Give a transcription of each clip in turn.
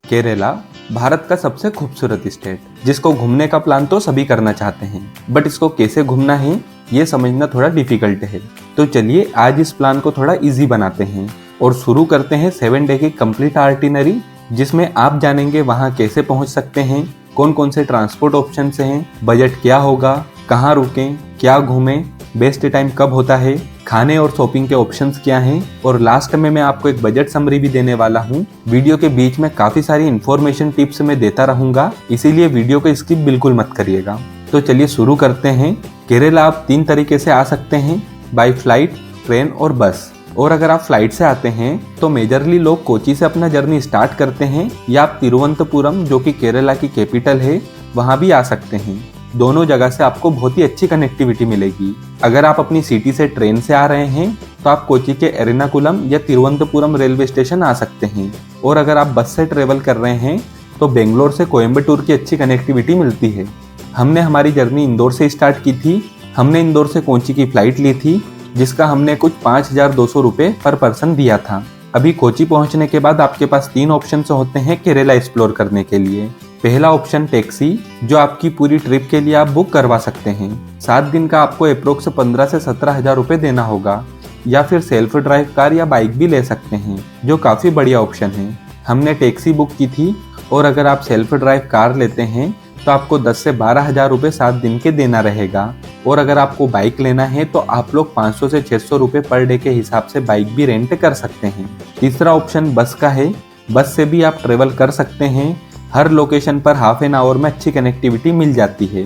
केरला भारत का सबसे खूबसूरत स्टेट, जिसको घूमने का प्लान तो सभी करना चाहते हैं, बट इसको कैसे घूमना है ये समझना थोड़ा डिफिकल्ट है। तो चलिए आज इस प्लान को थोड़ा इजी बनाते हैं और शुरू करते हैं 7 डे की कंप्लीट आइटिनरी, जिसमें आप जानेंगे वहाँ कैसे पहुँच सकते हैं, कौन कौन से ट्रांसपोर्ट ऑप्शन हैं, बजट क्या होगा, कहाँ रुकें, क्या घूमें, बेस्ट टाइम कब होता है, खाने और शॉपिंग के ऑप्शंस क्या हैं, और लास्ट में मैं आपको एक बजट समरी भी देने वाला हूँ। वीडियो के बीच में काफ़ी सारी इन्फॉर्मेशन टिप्स मैं देता रहूँगा, इसीलिए वीडियो को स्किप बिल्कुल मत करिएगा। तो चलिए शुरू करते हैं। केरला आप 3 तरीके से आ सकते हैं, बाई फ्लाइट, ट्रेन और बस। और अगर आप फ्लाइट से आते हैं तो मेजरली लोग कोची से अपना जर्नी स्टार्ट करते हैं, या आप तिरुवनंतपुरम जो कि केरला की कैपिटल है वहाँ भी आ सकते हैं। दोनों जगह से आपको बहुत ही अच्छी कनेक्टिविटी मिलेगी। अगर आप अपनी सिटी से ट्रेन से आ रहे हैं तो आप कोची के एर्नाकुलम या तिरुवनंतपुरम रेलवे स्टेशन आ सकते हैं, और अगर आप बस से ट्रेवल कर रहे हैं तो बेंगलोर से कोयम्बटूर की अच्छी कनेक्टिविटी मिलती है। हमने हमारी जर्नी इंदौर से स्टार्ट की थी। हमने इंदौर से कोची की फ़्लाइट ली थी, जिसका हमने कुछ 5,200 रुपये पर पर्सन दिया था। अभी कोची पहुंचने के बाद आपके पास 3 ऑप्शन होते हैं केरला एक्सप्लोर करने के लिए। पहला ऑप्शन टैक्सी, जो आपकी पूरी ट्रिप के लिए आप बुक करवा सकते हैं। 7 दिन का आपको अप्रोक्स 15 से 17 हज़ार रुपये देना होगा, या फिर सेल्फ ड्राइव कार या बाइक भी ले सकते हैं, जो काफ़ी बढ़िया ऑप्शन है। हमने टैक्सी बुक की थी, और अगर आप सेल्फ ड्राइव कार लेते हैं तो आपको 10 से 12 हज़ार रुपये 7 दिन के देना रहेगा, और अगर आपको बाइक लेना है तो आप लोग 500 से 600 रुपये पर डे के हिसाब से बाइक भी रेंट कर सकते हैं। तीसरा ऑप्शन बस का है। बस से भी आप ट्रेवल कर सकते हैं। हर लोकेशन पर हाफ एन आवर में अच्छी कनेक्टिविटी मिल जाती है।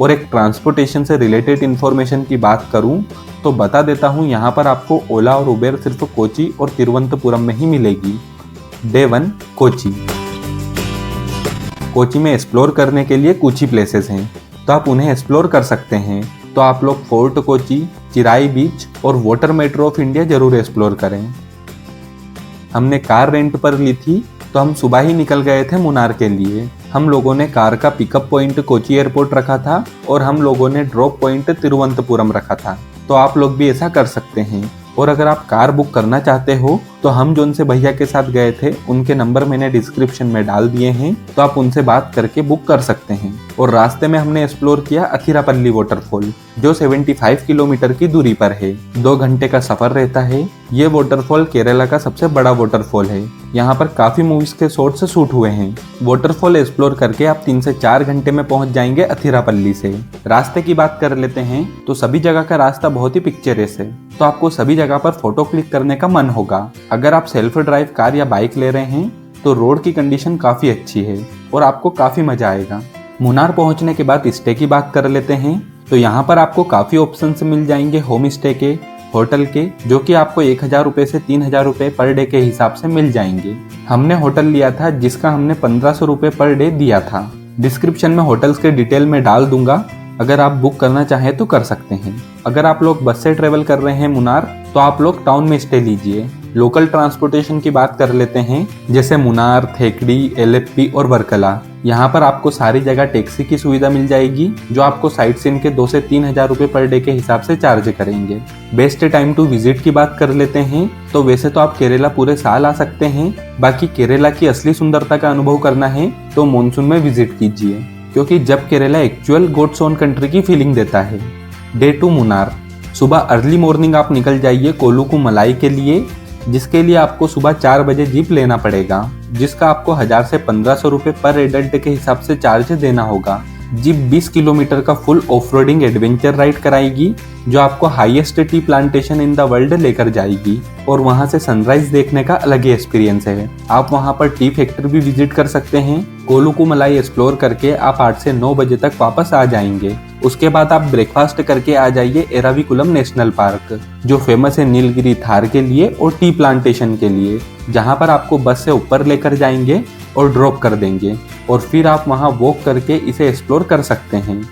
और एक ट्रांसपोर्टेशन से रिलेटेड इन्फॉर्मेशन की बात करूं तो बता देता हूं, यहाँ पर आपको ओला और उबेर सिर्फ कोची और तिरुवनंतपुरम में ही मिलेगी। डे 1 कोची। कोची में एक्सप्लोर करने के लिए कुछ ही प्लेसेस हैं, तो आप उन्हें एक्सप्लोर कर सकते हैं। तो आप लोग फोर्ट कोची, चिराई बीच और वाटर मेट्रो ऑफ इंडिया जरूर एक्सप्लोर करें। हमने कार रेंट पर ली थी, तो हम सुबह ही निकल गए थे मुन्नार के लिए। हम लोगों ने कार का पिकअप पॉइंट कोची एयरपोर्ट रखा था, और हम लोगों ने ड्रॉप पॉइंट तिरुवनंतपुरम रखा था। तो आप लोग भी ऐसा कर सकते हैं। और अगर आप कार बुक करना चाहते हो तो हम जो उनसे भैया के साथ गए थे उनके नंबर मैंने डिस्क्रिप्शन में डाल दिए हैं, तो आप उनसे बात करके बुक कर सकते हैं। और रास्ते में हमने एक्सप्लोर किया अथिरापल्ली वाटरफॉल, जो 75 किलोमीटर की दूरी पर है। 2 घंटे का सफर रहता है। ये वाटरफॉल केरला का सबसे बड़ा वाटरफॉल है। यहाँ पर काफी मूवीज के शॉट्स शूट हुए हैं। वाटरफॉल एक्सप्लोर करके आप 3 से 4 घंटे में पहुंच जाएंगे अथिरापल्ली से। रास्ते की बात कर लेते हैं तो सभी जगह का रास्ता बहुत ही पिक्चरस है, तो आपको सभी जगह पर फोटो क्लिक करने का मन होगा। अगर आप सेल्फ ड्राइव कार या बाइक ले रहे हैं तो रोड की कंडीशन काफी अच्छी है और आपको काफी मजा आएगा। मुन्नार पहुंचने के बाद स्टे की बात कर लेते हैं, तो यहाँ पर आपको काफी ऑप्शंस मिल जाएंगे होम स्टे के, होटल के, जो कि आपको 1,000 रुपये से 3,000 रुपये पर डे के हिसाब से मिल जाएंगे। हमने होटल लिया था जिसका हमने 1,500 रुपये पर डे दिया था। डिस्क्रिप्शन में होटल्स के डिटेल में डाल दूंगा, अगर आप बुक करना चाहें तो कर सकते हैं। अगर आप लोग बस से ट्रेवल कर रहे हैं मुन्नार, तो आप लोग टाउन में स्टे लीजिए। लोकल ट्रांसपोर्टेशन की बात कर लेते हैं, जैसे मुन्नार, थेकड़ी, एलएफपी और वर्कला। यहाँ पर आपको सारी जगह टैक्सी की सुविधा मिल जाएगी, जो आपको साइट सीन के 2 से 3 हज़ार रुपये पर डे के हिसाब से चार्ज करेंगे। बेस्ट टाइम टू विजिट की बात कर लेते हैं, तो वैसे तो आप केरला पूरे साल आ सकते हैं, बाकी केरला की असली सुंदरता का अनुभव करना है तो मानसून में विजिट कीजिए, क्योंकि जब Kerala actual God's own country की फीलिंग देता है। डे 2 मुन्नार। सुबह अर्ली मॉर्निंग आप निकल जाइए कोलुकुमलाई के लिए, जिसके लिए आपको सुबह 4 बजे जीप लेना पड़ेगा, जिसका आपको 1,000 से 1,500 रुपये पर एडल्ट के हिसाब से चार्ज देना होगा। जीप 20 किलोमीटर का full off roading adventure ride कराएगी, जो आपको highest tea plantation in the world लेकर जाएगी, और वहां से सनराइज देखने का अलग ही एक्सपीरियंस है। आप वहां पर टी फैक्ट्री भी विजिट कर सकते हैं। कोलुकुमलाई एक्सप्लोर करके आप 8 से 9 बजे तक वापस आ जाएंगे। उसके बाद आप ब्रेकफास्ट करके आ जाइए एराविकुलम नेशनल पार्क, जो फेमस है नीलगिरी थार के लिए और टी प्लांटेशन के लिए, जहां पर आपको बस से ऊपर लेकर जाएंगे और ड्रॉप कर देंगे, और फिर आप वहां वॉक करके इसे एक्सप्लोर कर सकते हैं।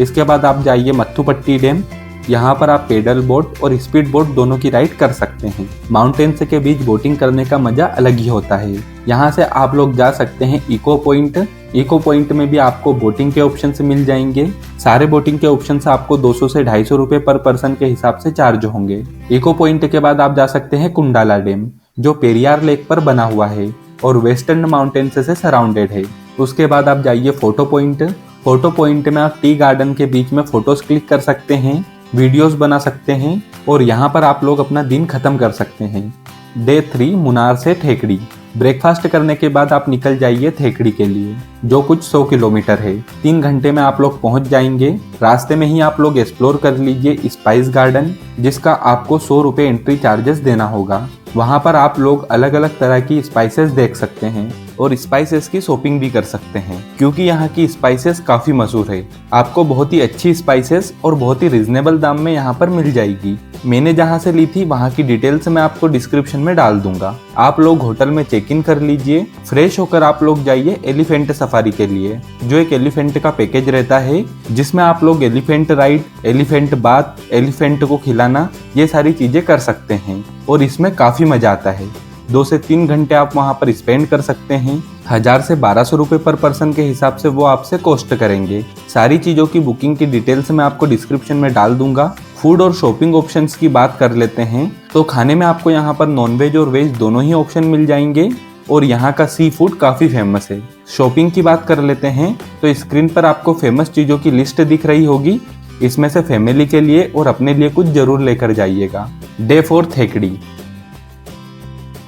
इसके बाद आप जाइए मत्थुपट्टी डैम। यहाँ पर आप पेडल बोट और स्पीड बोट दोनों की राइड कर सकते हैं। माउंटेन्स के बीच बोटिंग करने का मजा अलग ही होता है। यहाँ से आप लोग जा सकते हैं इको पॉइंट। इको पॉइंट में भी आपको बोटिंग के ऑप्शंस मिल जाएंगे। सारे बोटिंग के ऑप्शंस आपको 200 से 250 रुपये पर पर्सन के हिसाब से चार्ज होंगे। इको पॉइंट के बाद आप जा सकते हैं कुंडाला डैम, जो पेरियार लेक पर बना हुआ है और वेस्टर्न माउंटेन्स से सराउंडेड है। उसके बाद आप जाइए फोटो पॉइंट। फोटो पॉइंट में आप टी गार्डन के बीच में फोटोज क्लिक कर सकते हैं, वीडियोस बना सकते हैं और यहाँ पर आप लोग अपना दिन खत्म कर सकते हैं। डे 3 मुनार से थेकड़ी। ब्रेकफास्ट करने के बाद आप निकल जाइए थेकड़ी के लिए, जो कुछ 100 किलोमीटर है। 3 घंटे में आप लोग पहुंच जाएंगे। रास्ते में ही आप लोग एक्सप्लोर कर लीजिए स्पाइस गार्डन, जिसका आपको 100 रुपये एंट्री चार्जेस देना होगा। वहाँ पर आप लोग अलग अलग तरह की स्पाइसेस देख सकते हैं और स्पाइसेस की शॉपिंग भी कर सकते हैं, क्योंकि यहाँ की स्पाइसेस काफ़ी मशहूर है। आपको बहुत ही अच्छी स्पाइसेस और बहुत ही रिजनेबल दाम में यहाँ पर मिल जाएगी। मैंने जहाँ से ली थी वहाँ की डिटेल्स मैं आपको डिस्क्रिप्शन में डाल दूंगा। आप लोग होटल में चेक इन कर लीजिए। फ्रेश होकर आप लोग जाइए एलिफेंट सफारी के लिए, जो एक एलिफेंट का पैकेज रहता है, जिसमें आप लोग elephant ride, elephant bath, elephant को खिलाना, ये सारी चीजें कर सकते हैं और इसमें काफी मजा आता है। 2 से 3 घंटे आप वहाँ पर स्पेंड कर सकते हैं। 1000 से 1200 रुपये पर पर्सन के हिसाब से वो आपसे कॉस्ट करेंगे। सारी चीज़ों की बुकिंग की डिटेल्स मैं आपको डिस्क्रिप्शन में डाल दूंगा। फूड और शॉपिंग ऑप्शंस की बात कर लेते हैं तो खाने में आपको यहाँ पर नॉनवेज और वेज दोनों ही ऑप्शन मिल जाएंगे और यहाँ का सी फूड काफ़ी फेमस है। शॉपिंग की बात कर लेते हैं तो स्क्रीन पर आपको फेमस चीज़ों की लिस्ट दिख रही होगी। इसमें से फैमिली के लिए और अपने लिए कुछ जरूर लेकर जाइएगा। डे 4 थेकड़ी।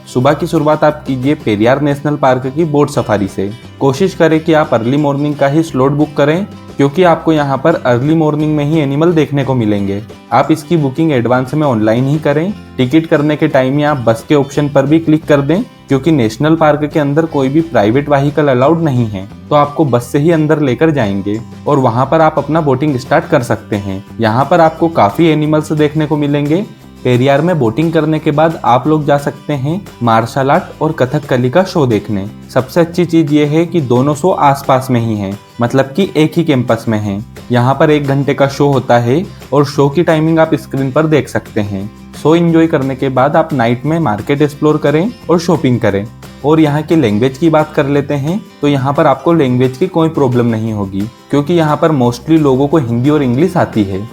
सुबह की शुरुआत आप कीजिए पेरियार नेशनल पार्क की बोट सफारी से। कोशिश करें कि आप अर्ली मॉर्निंग का ही स्लॉट बुक करें, क्योंकि आपको यहाँ पर अर्ली मॉर्निंग में ही एनिमल देखने को मिलेंगे। आप इसकी बुकिंग एडवांस में ऑनलाइन ही करें। टिकट करने के टाइम में आप बस के ऑप्शन पर भी क्लिक कर दें, क्योंकि नेशनल पार्क के अंदर कोई भी प्राइवेट व्हीकल अलाउड नहीं है, तो आपको बस से ही अंदर लेकर जाएंगे और वहाँ पर आप अपना बोटिंग स्टार्ट कर सकते हैं। यहाँ पर आपको काफ़ी एनिमल्स देखने को मिलेंगे। पेरियार में बोटिंग करने के बाद आप लोग जा सकते हैं मार्शल आर्ट और कथकली का शो देखने। सबसे अच्छी चीज ये है कि दोनों शो आसपास में ही हैं, मतलब कि एक ही कैंपस में हैं। यहाँ पर 1 घंटे का शो होता है और शो की टाइमिंग आप स्क्रीन पर देख सकते हैं। शो एंजॉय करने के बाद आप नाइट में मार्केट एक्सप्लोर करें और शॉपिंग करें। और यहाँ की लैंग्वेज की बात कर लेते हैं तो यहाँ पर आपको लैंग्वेज की कोई प्रॉब्लम नहीं होगी, क्योंकि यहाँ पर मोस्टली लोगों को हिंदी और इंग्लिश आती है।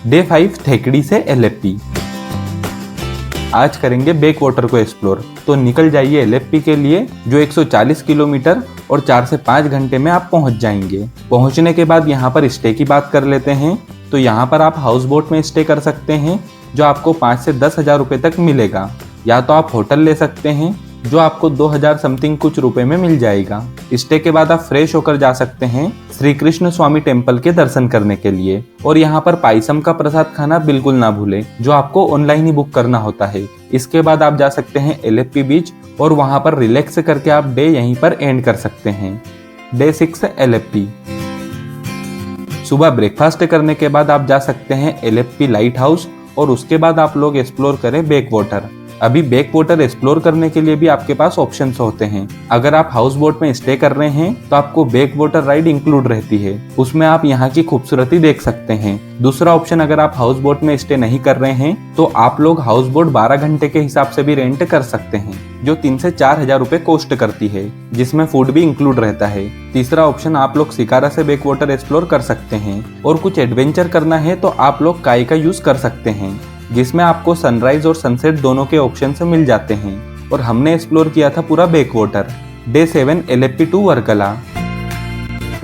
डे 5 थेकड़ी से एलेप्पी। आज करेंगे बैक वाटर को एक्सप्लोर, तो निकल जाइए एलेप्पी के लिए, जो 140 किलोमीटर और 4 से 5 घंटे में आप पहुंच जाएंगे। पहुंचने के बाद यहाँ पर स्टे की बात कर लेते हैं तो यहाँ पर आप हाउस बोट में स्टे कर सकते हैं, जो आपको 5 से 10 हज़ार रुपये तक मिलेगा। या तो आप होटल ले सकते हैं, जो आपको 2000 समथिंग कुछ रुपए में मिल जाएगा। स्टे के बाद आप फ्रेश होकर जा सकते हैं श्री कृष्ण स्वामी टेम्पल के दर्शन करने के लिए। और यहाँ पर पायसम का प्रसाद खाना बिल्कुल ना भूलें, जो आपको ऑनलाइन ही बुक करना होता है। इसके बाद आप जा सकते हैं एलेप्पी बीच और वहाँ पर रिलैक्स करके आप डे यहीं पर एंड कर सकते हैं। डे 6 एलेप्पी। सुबह ब्रेकफास्ट करने के बाद आप जा सकते हैं एलेप्पी लाइट हाउस और उसके बाद आप लोग एक्सप्लोर करें बैक वाटर। अभी बैक वाटर एक्सप्लोर करने के लिए भी आपके पास ऑप्शंस होते हैं। अगर आप हाउस बोट में स्टे कर रहे हैं तो आपको बैक वाटर राइड इंक्लूड रहती है, उसमें आप यहाँ की खूबसूरती देख सकते हैं। दूसरा ऑप्शन, अगर आप हाउस बोट में स्टे नहीं कर रहे हैं तो आप लोग हाउस बोट 12 घंटे के हिसाब से भी रेंट कर सकते हैं, जो 3 से 4 हज़ार रुपए कॉस्ट करती है, जिसमें फूड भी इंक्लूड रहता है। तीसरा ऑप्शन, आप लोग शिकारा से बैक वाटर एक्सप्लोर कर सकते हैं और कुछ एडवेंचर करना है तो आप लोग काई का यूज कर सकते हैं, जिसमें आपको सनराइज और सनसेट दोनों के ऑप्शन से मिल जाते हैं। और हमने एक्सप्लोर किया था पूरा backwater. Day 7 Alleppey to Varkala.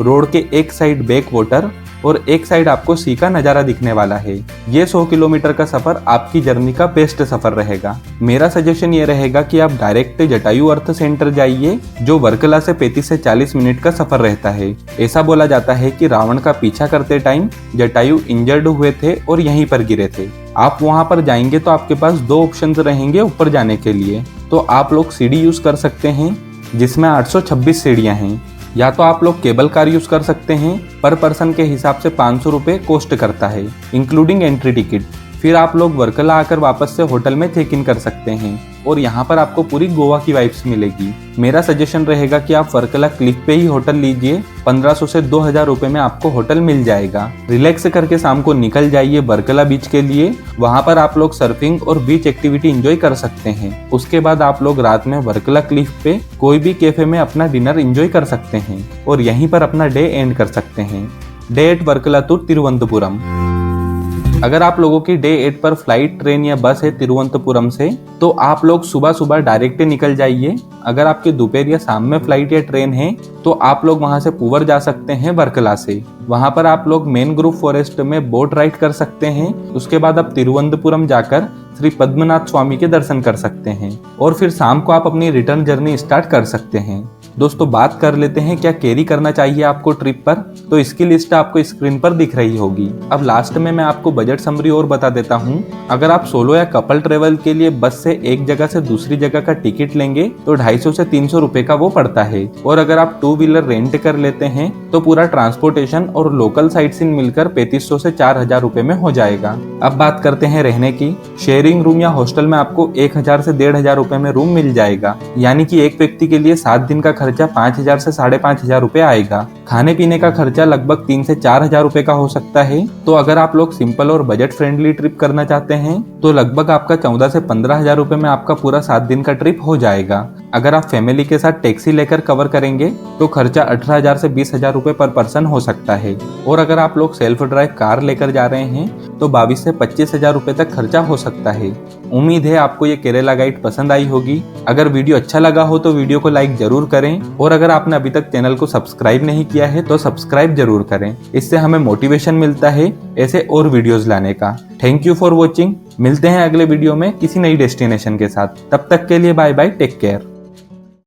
Road के एक साइड बैक वाटर और एक साइड आपको सी का नज़ारा दिखने वाला है। ये 100 किलोमीटर का सफ़र आपकी जर्नी का बेस्ट सफ़र रहेगा। मेरा सजेशन ये रहेगा कि आप डायरेक्ट जटायु अर्थ सेंटर जाइए, जो वर्कला से 35 से 40 मिनट का सफ़र रहता है। ऐसा बोला जाता है कि रावण का पीछा करते टाइम जटायु इंजर्ड हुए थे और यहीं पर गिरे थे। आप वहां पर जाएंगे तो आपके पास 2 ऑप्शंस रहेंगे ऊपर जाने के लिए। तो आप लोग सीढ़ी यूज कर सकते हैं, जिसमें 826 सीढ़ियां हैं, या तो आप लोग केबल कार यूज कर सकते हैं। पर पर्सन के हिसाब से 500 रुपये कॉस्ट करता है, इंक्लूडिंग एंट्री टिकट। फिर आप लोग वर्कला आकर वापस से होटल में चेक इन कर सकते हैं और यहाँ पर आपको पूरी गोवा की वाइब्स मिलेगी। मेरा सजेशन रहेगा कि आप वर्कला क्लिफ पे ही होटल लीजिए। 1500 से 2000 रुपये में आपको होटल मिल जाएगा। रिलैक्स करके शाम को निकल जाइए वर्कला बीच के लिए। वहाँ पर आप लोग सर्फिंग और बीच एक्टिविटी एंजॉय कर सकते हैं। उसके बाद आप लोग रात में वर्कला क्लिफ पे कोई भी कैफे में अपना डिनर एंजॉय कर सकते हैं और यहीं पर अपना डे एंड कर सकते हैं। Day 8 Varkala to Thiruvananthapuram. अगर आप लोगों की डे 8 पर फ्लाइट, ट्रेन या बस है तिरुवनंतपुरम से, तो आप लोग सुबह सुबह डायरेक्ट निकल जाइए। अगर आपकी दोपहर या शाम में फ्लाइट या ट्रेन है तो आप लोग वहां से पूवर जा सकते हैं वर्कला से। वहां पर आप लोग मेन ग्रुव फॉरेस्ट में बोट राइड कर सकते हैं। उसके बाद आप तिरुवनंतपुरम जाकर श्री पद्मनाथ स्वामी के दर्शन कर सकते हैं और फिर शाम को आप अपनी रिटर्न जर्नी स्टार्ट कर सकते हैं। दोस्तों, बात कर लेते हैं क्या कैरी करना चाहिए आपको ट्रिप पर। तो इसकी लिस्ट आपको स्क्रीन पर दिख रही होगी। अब लास्ट में मैं आपको बजट समरी और बता देता हूँ। अगर आप सोलो या कपल ट्रेवल के लिए बस से एक जगह से दूसरी जगह का टिकट लेंगे तो 250 से 300 रुपए का वो पड़ता है। और अगर आप 2 व्हीलर रेंट कर लेते हैं तो पूरा ट्रांसपोर्टेशन और लोकल साइट सीइंग मिलकर 3500 से 4000 रुपए में हो जाएगा। अब बात करते हैं रहने की। शेयरिंग रूम या हॉस्टल में आपको 1000 से 1500 रुपए में रूम मिल जाएगा, यानी कि एक व्यक्ति के लिए 7 दिन का खर्चा 5000 से 5500 रुपए आएगा। खाने पीने का खर्चा लगभग 3 से 4000 रुपए का हो सकता है। तो अगर आप लोग सिंपल और बजट फ्रेंडली ट्रिप करना चाहते हैं तो लगभग आपका 14 से 15,000 रुपए में आपका पूरा 7 दिन का ट्रिप हो जाएगा। अगर आप फैमिली के साथ टैक्सी लेकर कवर करेंगे तो खर्चा 18,000 से 20,000 रुपए पर पर्सन हो सकता है। और अगर आप लोग सेल्फ ड्राइव कार लेकर जा रहे हैं तो 22 से 25,000 रुपए तक खर्चा हो सकता है। उम्मीद है आपको ये केरला गाइड पसंद आई होगी। अगर वीडियो अच्छा लगा हो तो वीडियो को लाइक जरूर करें और अगर आपने अभी तक चैनल को सब्सक्राइब नहीं किया है तो सब्सक्राइब जरूर करें। इससे हमें मोटिवेशन मिलता है ऐसे और वीडियोस लाने का। Thank you for watching. मिलते हैं अगले वीडियो में किसी नई डेस्टिनेशन के साथ। तब तक के लिए बाय बाय, टेक केयर।